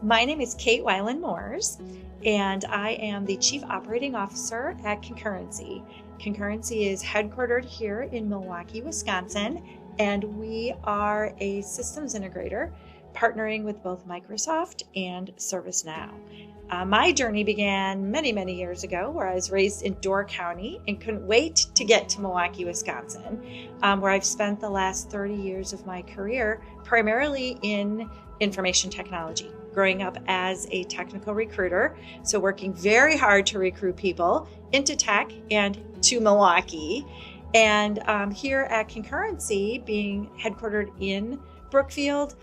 My name is Kate Weiland-Moores, and I am the Chief Operating Officer at Concurrency. Concurrency is headquartered here in Milwaukee, Wisconsin, and we are a systems integrator partnering with both Microsoft and ServiceNow. My journey began many, many years ago, where I was raised in Door County and couldn't wait to get to Milwaukee, Wisconsin, where I've spent the last 30 years of my career primarily in information technology, growing up as a technical recruiter, so working very hard to recruit people into tech and to Milwaukee. And here at Concurrency, being headquartered in Brookfield,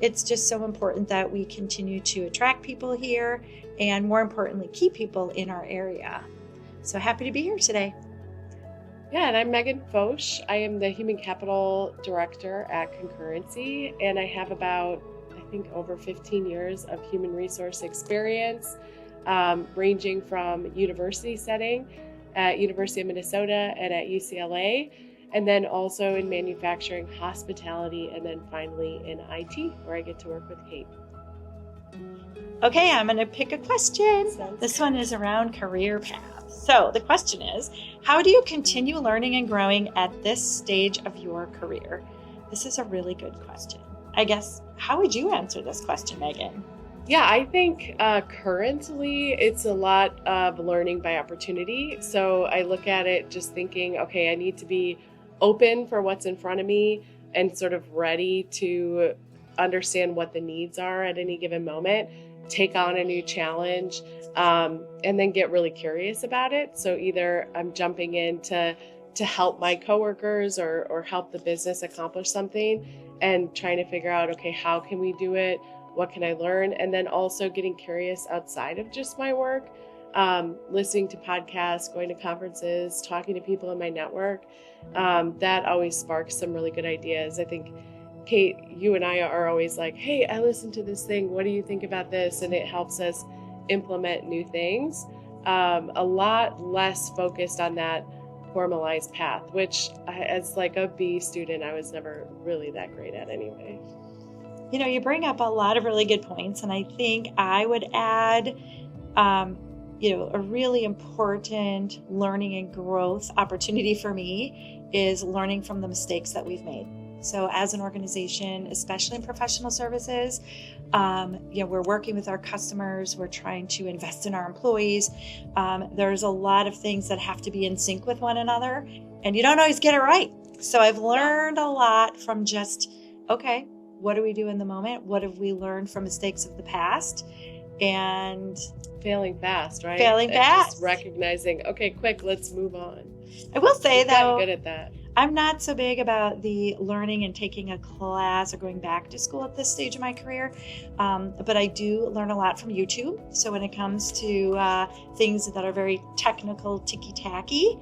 it's just so important that we continue to attract people here and, more importantly, keep people in our area. So happy to be here today. Yeah, and I'm Meghan Focht. I am the Human Capital Director at Concurrency, and I have about, over 15 years of human resource experience, ranging from university setting at University of Minnesota and at UCLA, and then also in manufacturing, hospitality, and then finally in IT, where I get to work with Kate. Okay, I'm going to pick a question. This one is around career paths. So the question is, how do you continue learning and growing at this stage of your career? This is a really good question. I guess, how would you answer this question, Meghan? Yeah, I think currently it's a lot of learning by opportunity. So I look at it just thinking, okay, I need to be open for what's in front of me and sort of ready to understand what the needs are at any given moment, take on a new challenge, and then get really curious about it. So either I'm jumping in to help my coworkers or help the business accomplish something and trying to figure out, okay, how can we do it? What can I learn? And then also getting curious outside of just my work, listening to podcasts, going to conferences, talking to people in my network. That always sparks some really good ideas. I think, Kate, you and I are always like, hey, I listened to this thing. What do you think about this? And it helps us implement new things. A lot less focused on that formalized path, which as like a B student, I was never really that great at anyway. You know, you bring up a lot of really good points, and I think I would add, a really important learning and growth opportunity for me is learning from the mistakes that we've made. So as an organization, especially in professional services, we're working with our customers, we're trying to invest in our employees. There's a lot of things that have to be in sync with one another, and you don't always get it right. So I've learned a lot from just, okay, what do we do in the moment? What have we learned from mistakes of the past? And failing fast, right? Failing fast. Just recognizing, okay, quick, let's move on. I will say, You've gotten good at that. I'm not so big about the learning and taking a class or going back to school at this stage of my career, but I do learn a lot from YouTube. So when it comes to things that are very technical, ticky-tacky,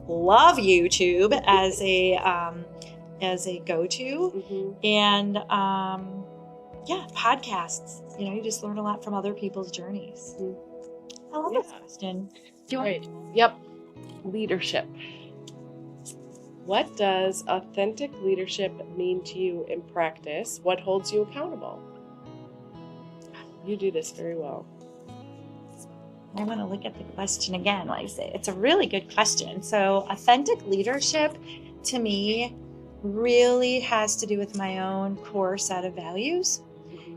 love YouTube as a go-to. Mm-hmm. And podcasts. You just learn a lot from other people's journeys. Mm-hmm. I love this question. Right. Yep. Leadership. What does authentic leadership mean to you in practice? What holds you accountable? You do this very well. I want to look at the question again. Like I say, it's a really good question. So authentic leadership to me really has to do with my own core set of values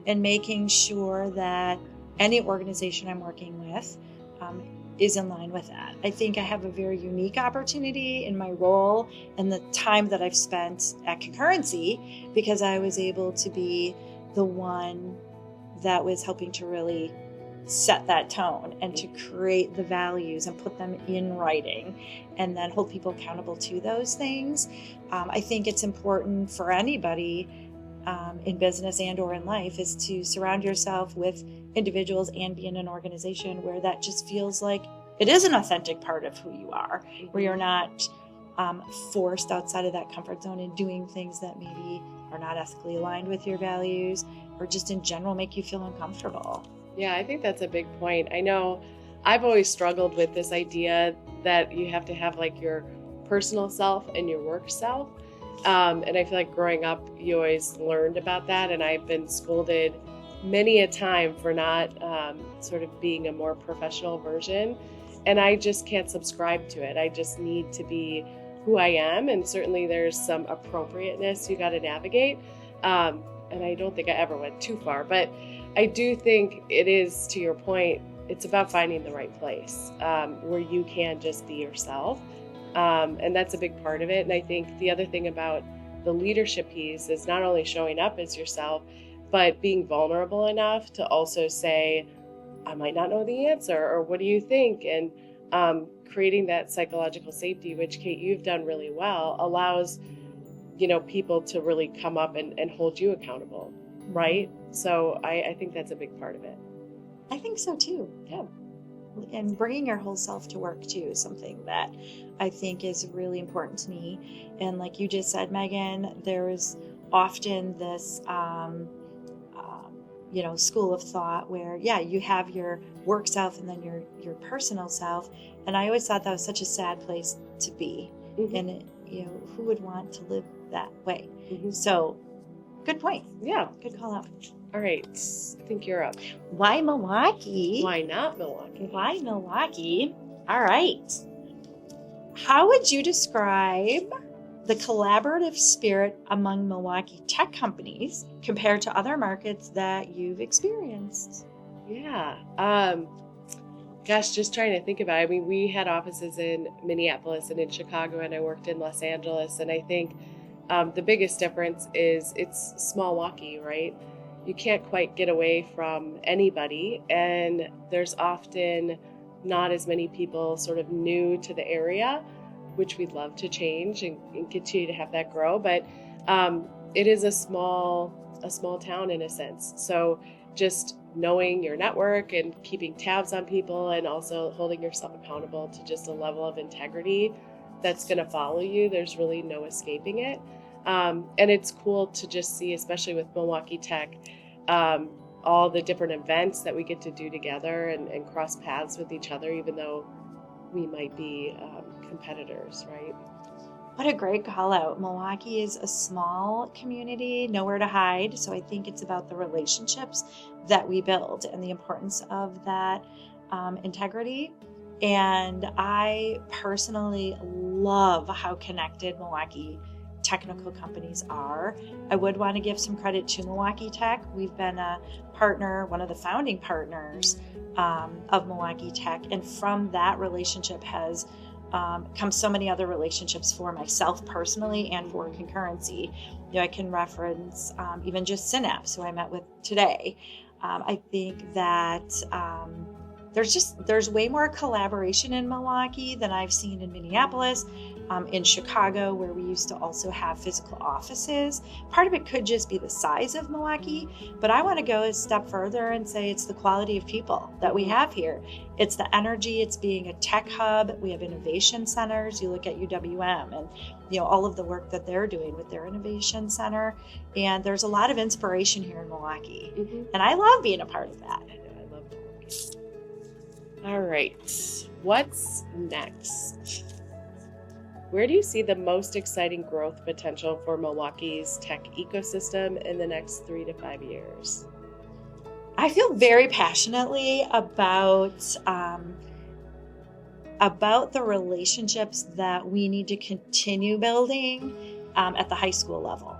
and making sure that any organization I'm working with is in line with that. I think I have a very unique opportunity in my role and the time that I've spent at Concurrency, because I was able to be the one that was helping to really set that tone and to create the values and put them in writing and then hold people accountable to those things. I think it's important for anybody in business and or in life is to surround yourself with individuals and be in an organization where that just feels like it is an authentic part of who you are, where you're not forced outside of that comfort zone and doing things that maybe are not ethically aligned with your values or just in general make you feel uncomfortable. Yeah, I think that's a big point. I know I've always struggled with this idea that you have to have like your personal self and your work self. And I feel like growing up, you always learned about that. And I've been scolded many a time for not sort of being a more professional version. And I just can't subscribe to it. I just need to be who I am. And certainly there's some appropriateness you got to navigate. And I don't think I ever went too far, but I do think it is, to your point, it's about finding the right place where you can just be yourself. And that's a big part of it. And I think the other thing about the leadership piece is not only showing up as yourself, but being vulnerable enough to also say, I might not know the answer, or what do you think? And creating that psychological safety, which Kate, you've done really well, allows, people to really come up and hold you accountable, right? So I think that's a big part of it. I think so too. Yeah. And bringing your whole self to work too is something that I think is really important to me. And like you just said, Meghan, there's often this, school of thought where, you have your work self and then your personal self. And I always thought that was such a sad place to be. Mm-hmm. And, who would want to live that way? Mm-hmm. So good point. Yeah. Good call out. All right. I think you're up. Why Milwaukee? Why not Milwaukee? Why Milwaukee? All right. How would you describe the collaborative spirit among Milwaukee tech companies compared to other markets that you've experienced? Yeah. Just trying to think about it. I mean, we had offices in Minneapolis and in Chicago, and I worked in Los Angeles. And I think the biggest difference is it's small Milwaukee, right? You can't quite get away from anybody. And there's often not as many people sort of new to the area, which we'd love to change and continue to have that grow. But it is a small town in a sense. So just knowing your network and keeping tabs on people and also holding yourself accountable to just a level of integrity that's going to follow you. There's really no escaping it. And it's cool to just see, especially with Milwaukee Tech, all the different events that we get to do together and cross paths with each other, even though we might be competitors, right? What a great call out. Milwaukee is a small community, nowhere to hide. So I think it's about the relationships that we build and the importance of that integrity. And I personally love how connected Milwaukee technical companies are. I would want to give some credit to Milwaukee Tech. We've been a partner, one of the founding partners of Milwaukee Tech. And from that relationship has come so many other relationships for myself personally and for Concurrency. I can reference even just Synapse, who I met with today. I think that there's way more collaboration in Milwaukee than I've seen in Minneapolis, in Chicago, where we used to also have physical offices. Part of it could just be the size of Milwaukee, but I want to go a step further and say it's the quality of people that we have here. It's the energy, it's being a tech hub. We have innovation centers. You look at UWM and all of the work that they're doing with their innovation center. And there's a lot of inspiration here in Milwaukee. Mm-hmm. And I love being a part of that. I love Milwaukee. All right, what's next? Where do you see the most exciting growth potential for Milwaukee's tech ecosystem in the next 3 to 5 years? I feel very passionately about the relationships that we need to continue building at the high school level.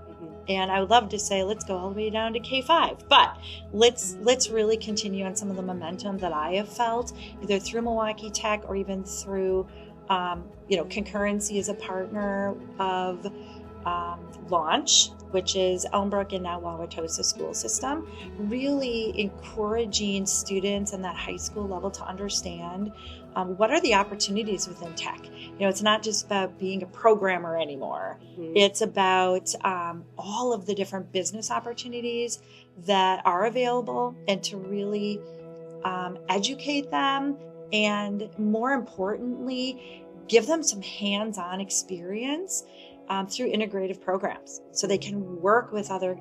And I would love to say, let's go all the way down to K-5, but let's really continue on some of the momentum that I have felt, either through Milwaukee Tech or even through, Concurrency is a partner of Launch, which is Elmbrook and now Wauwatosa school system, really encouraging students in that high school level to understand what are the opportunities within tech. It's not just about being a programmer anymore. Mm-hmm. It's about all of the different business opportunities that are available, and to really educate them, and more importantly, give them some hands-on experience through integrative programs, so they can work with other,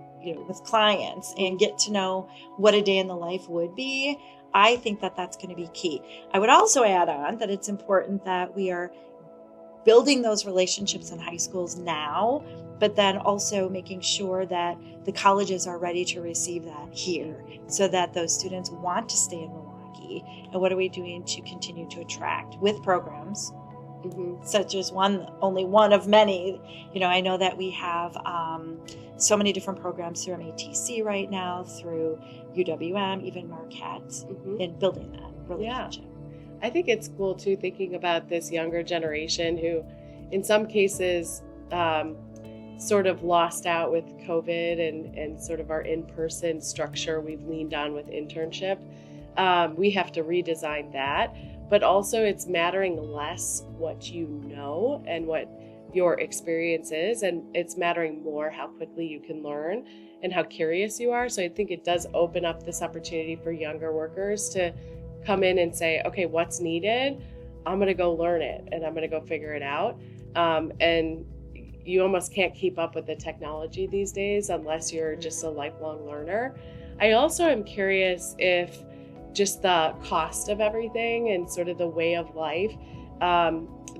with clients and get to know what a day in the life would be. I think that that's going to be key. I would also add on that it's important that we are building those relationships in high schools now, but then also making sure that the colleges are ready to receive that here so that those students want to stay in Milwaukee. And what are we doing to continue to attract with programs? Such as only one of many. I know that we have so many different programs through MATC right now, through UWM, even Marquette, in building that relationship. Yeah. I think it's cool too, thinking about this younger generation who, in some cases, sort of lost out with COVID and sort of our in-person structure we've leaned on with internship. We have to redesign that. But also it's mattering less what you know and what your experience is, and it's mattering more how quickly you can learn and how curious you are. So I think it does open up this opportunity for younger workers to come in and say, okay, what's needed? I'm going to go learn it and I'm going to go figure it out. And you almost can't keep up with the technology these days unless you're just a lifelong learner. I also am curious if just the cost of everything and sort of the way of life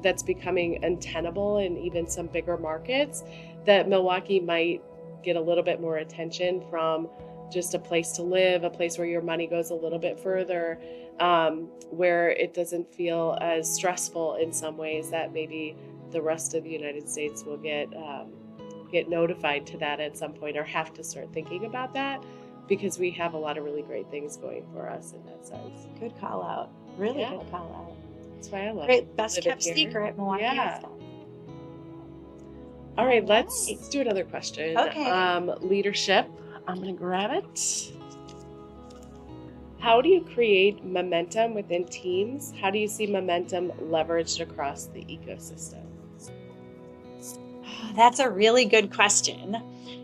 that's becoming untenable in even some bigger markets, that Milwaukee might get a little bit more attention from just a place to live, a place where your money goes a little bit further, where it doesn't feel as stressful in some ways that maybe the rest of the United States will get notified to that at some point, or have to start thinking about that, because we have a lot of really great things going for us in that sense. Good call out. Really good call out. That's why I love Great, best kept secret, Milwaukee. Yeah. All right, let's do another question. Okay. Leadership. I'm going to grab it. How do you create momentum within teams? How do you see momentum leveraged across the ecosystem? That's a really good question.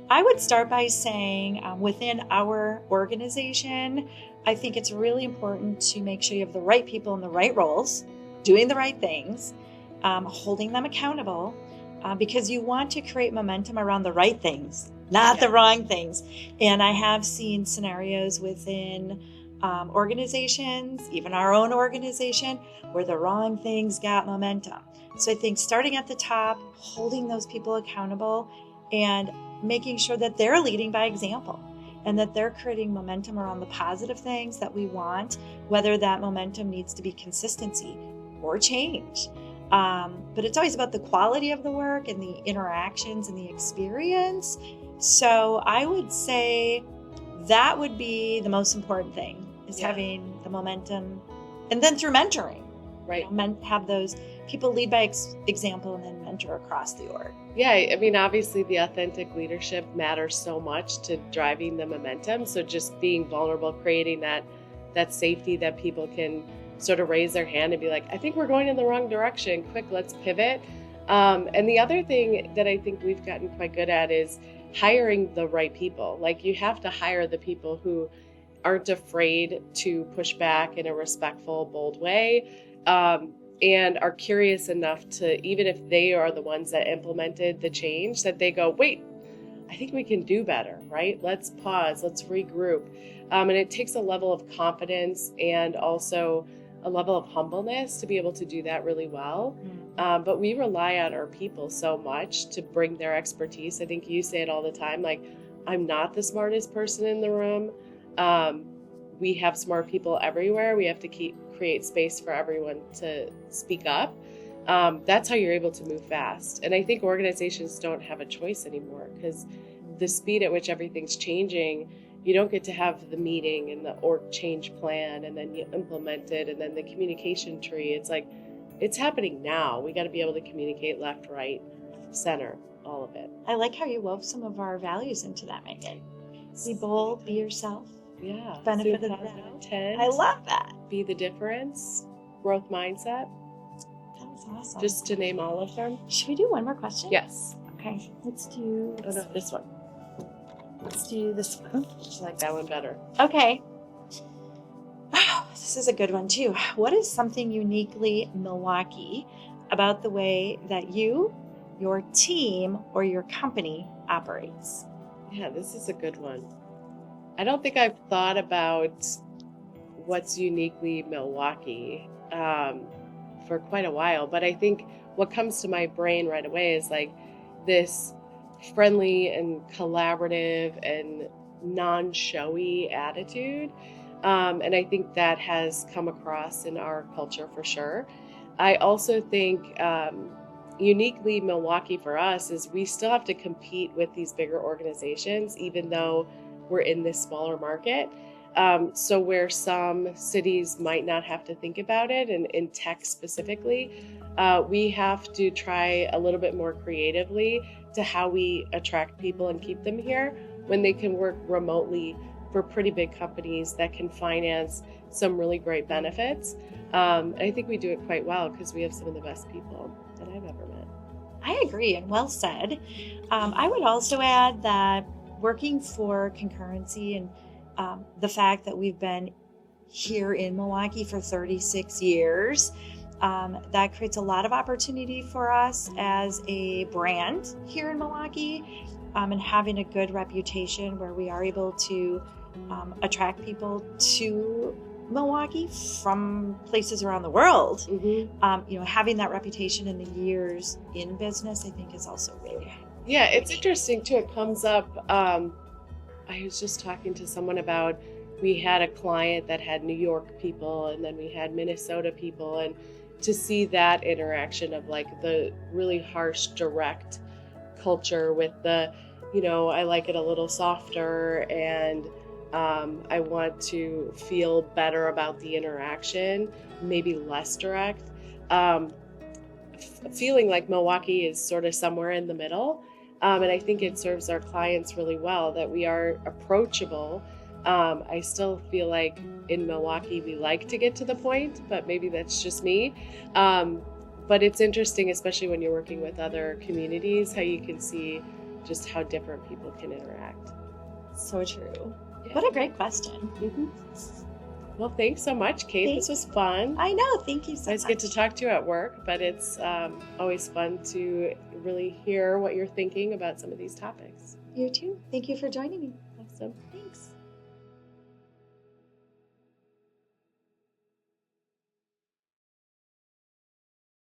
I would start by saying within our organization, I think it's really important to make sure you have the right people in the right roles, doing the right things, holding them accountable, because you want to create momentum around the right things, not the wrong things. And I have seen scenarios within organizations, even our own organization, where the wrong things got momentum. So I think starting at the top, holding those people accountable, and making sure that they're leading by example and that they're creating momentum around the positive things that we want, whether that momentum needs to be consistency or change. But it's always about the quality of the work and the interactions and the experience. So I would say that would be the most important thing, is having the momentum, and then through mentoring, right? Have those people lead by example and then mentor across the org. Yeah, I mean, obviously the authentic leadership matters so much to driving the momentum. So just being vulnerable, creating that safety that people can sort of raise their hand and be like, I think we're going in the wrong direction. Quick, let's pivot. And the other thing that I think we've gotten quite good at is hiring the right people. Like, you have to hire the people who aren't afraid to push back in a respectful, bold way, and are curious enough to, even if they are the ones that implemented the change, that they go, wait, I think we can do better, right? Let's pause, let's regroup. And it takes a level of confidence and also a level of humbleness to be able to do that really well. But we rely on our people so much to bring their expertise. I think you say it all the time, like, I'm not the smartest person in the room. We have smart people everywhere. We have to create space for everyone to speak up. That's how you're able to move fast. And I think organizations don't have a choice anymore, because the speed at which everything's changing, you don't get to have the meeting and the org change plan and then you implement it and then the communication tree. It's like, it's happening now. We got to be able to communicate left, right, center, all of it. I like how you wove some of our values into that, Meghan. Be bold, be yourself. Yeah. Benefit of intent. I love that. Be the difference. Growth mindset. That was awesome. Just to name all of them. Should we do one more question? Yes. Okay. Let's do this one. Let's do this one. I like that one better. Okay. This is a good one too. What is something uniquely Milwaukee about the way that you, your team, or your company operates? Yeah, this is a good one. I don't think I've thought about what's uniquely Milwaukee for quite a while. But I think what comes to my brain right away is like this friendly and collaborative and non-showy attitude. And I think that has come across in our culture for sure. I also think uniquely Milwaukee for us is we still have to compete with these bigger organizations, even though we're in this smaller market. So where some cities might not have to think about it, and in tech specifically, we have to try a little bit more creatively to how we attract people and keep them here when they can work remotely for pretty big companies that can finance some really great benefits. I think we do it quite well because we have some of the best people that I've ever met. I agree, and well said. I would also add that working for Concurrency and the fact that we've been here in Milwaukee for 36 years, that creates a lot of opportunity for us as a brand here in Milwaukee, and having a good reputation where we are able to attract people to Milwaukee from places around the world. Mm-hmm. Having that reputation in the years in business, I think, is also really Yeah, it's interesting too. It comes up. I was just talking to someone about, we had a client that had New York people and then we had Minnesota people, and to see that interaction of like the really harsh, direct culture with the, I like it a little softer, and I want to feel better about the interaction, maybe less direct. Feeling like Milwaukee is sort of somewhere in the middle. And I think it serves our clients really well that we are approachable. I still feel like in Milwaukee we like to get to the point, but maybe that's just me. But it's interesting, especially when you're working with other communities, how you can see just how different people can interact. So true. Yeah. What a great question. Mm-hmm. Well, thanks so much, Kate. Thanks. This was fun. I know. Thank you so I always much. get to talk to you at work, but it's always fun to really hear what you're thinking about some of these topics. You too. Thank you for joining me. Awesome. Thanks.